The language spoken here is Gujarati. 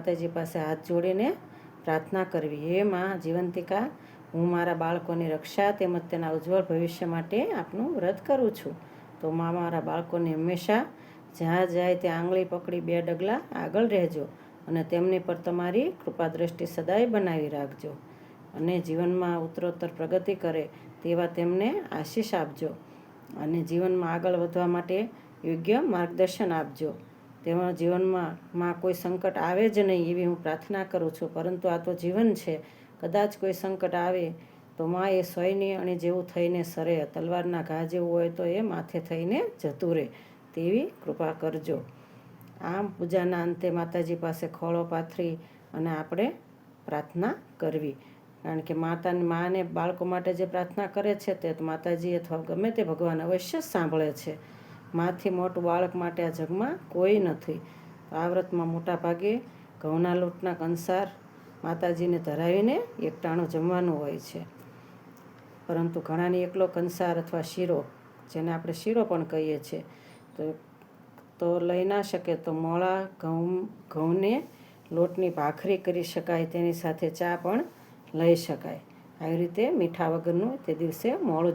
માતાજી પાસે હાથ જોડીને પ્રાર્થના કરવી, હે માં જીવંતિકા, હું મારા બાળકોની રક્ષા તેમજ તેના ઉજ્જવળ ભવિષ્ય માટે આપનું વ્રત કરું છું. તો માં મારા બાળકોને હંમેશા જ્યાં જાય ત્યાં આંગળી પકડી 2 ડગલા આગળ રહેજો અને તેમની પર તમારી કૃપા દ્રષ્ટિ સદાય બનાવી રાખજો અને જીવનમાં ઉત્તરોત્તર પ્રગતિ કરે તેવા તેમને આશીષ આપજો અને જીવનમાં આગળ વધવા માટે યોગ્ય માર્ગદર્શન આપજો. તેમાં જીવનમાં કોઈ સંકટ આવે જ નહીં એવી હું પ્રાર્થના કરું છું. પરંતુ આ તો જીવન છે, કદાચ કોઈ સંકટ આવે તો માં એ સોયની અણી જેવું થઈને સરે, તલવારના ઘા જેવું હોય તો એ માથે થઈને જતું રહે તેવી કૃપા કરજો. આમ પૂજાના અંતે માતાજી પાસે ખોળો પાથરી અને આપણે પ્રાર્થના કરવી, કારણ કે માને બાળકો માટે જે પ્રાર્થના કરે છે તે માતાજી અથવા ગમે તે ભગવાન અવશ્ય સાંભળે છે. માથી મોટું બાળક માટે આ જગમાં કોઈ નથી. આ વ્રતમાં મોટા ભાગે ઘઉંના લોટના કંસાર માતાજીને ધરાવીને એકટાણું જમવાનું હોય છે, પરંતુ ઘણાની એકલો કંસાર અથવા શીરો, જેને આપણે શીરો પણ કહીએ છીએ, તો લઈ ના શકે તો મોળા ઘઉંને લોટની ભાખરી કરી શકાય, તેની સાથે ચા પણ લઈ શકાય. આવી રીતે મીઠા વગરનું તે દિવસે મોળું